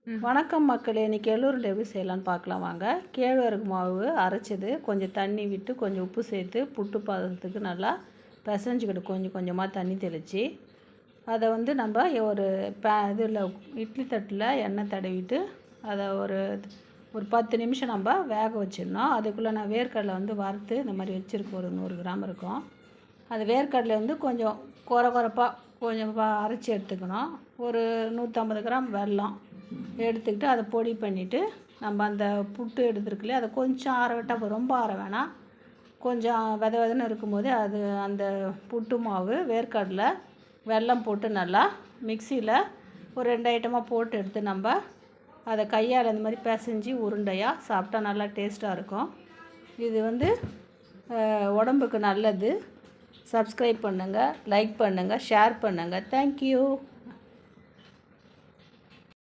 வணக்கம் மக்களே, இன்றைக்கி எள்ளுருண்டை எப்படி செய்யலான்னு பார்க்கலாம் வாங்க. கேழ்வரகு மாவு அரைச்சது கொஞ்சம் தண்ணி விட்டு கொஞ்சம் உப்பு சேர்த்து புட்டு பாதத்துக்கு நல்லா பிசைஞ்சிக்கிட்டு கொஞ்சம் கொஞ்சமாக தண்ணி தெளித்து அதை நம்ம ஒரு இதில் இட்லி தட்டில் எண்ணெய் தடவிட்டு அதை ஒரு ஒரு 10 நிமிஷம் நம்ம வேக வச்சிடணும். அதுக்குள்ளே நான் வேர்க்கடலை வறுத்து இந்த மாதிரி வச்சுருக்கேன், ஒரு 100 கிராம் இருக்கும். அது வேர்க்கடலை கொஞ்சம் கொரப்பாக கொஞ்சம் அரைச்சி எடுத்துக்கணும். ஒரு 150 கிராம் வெல்லம் எடுத்துக்கிட்டு அதை பொடி பண்ணிவிட்டு நம்ம அந்த புட்டு எடுத்துருக்குல்லையே அதை கொஞ்சம் ஆற விட்டால் ரொம்ப ஆற வேணாம். கொஞ்சம் வெதன்னு இருக்கும்போதே அது அந்த புட்டு மாவு வேர்க்கடலை வெல்லம் போட்டு நல்லா மிக்சியில் ஒரு 2 ஐட்டமாக போட்டு எடுத்து நம்ம அதை கையால் இந்த மாதிரி பிசைஞ்சு உருண்டையாக சாப்பிட்டா நல்லா டேஸ்ட்டாக இருக்கும். இது உடம்புக்கு நல்லது. சப்ஸ்கிரைப் பண்ணுங்கள், லைக் பண்ணுங்கள், ஷேர் பண்ணுங்கள். தேங்க்யூ.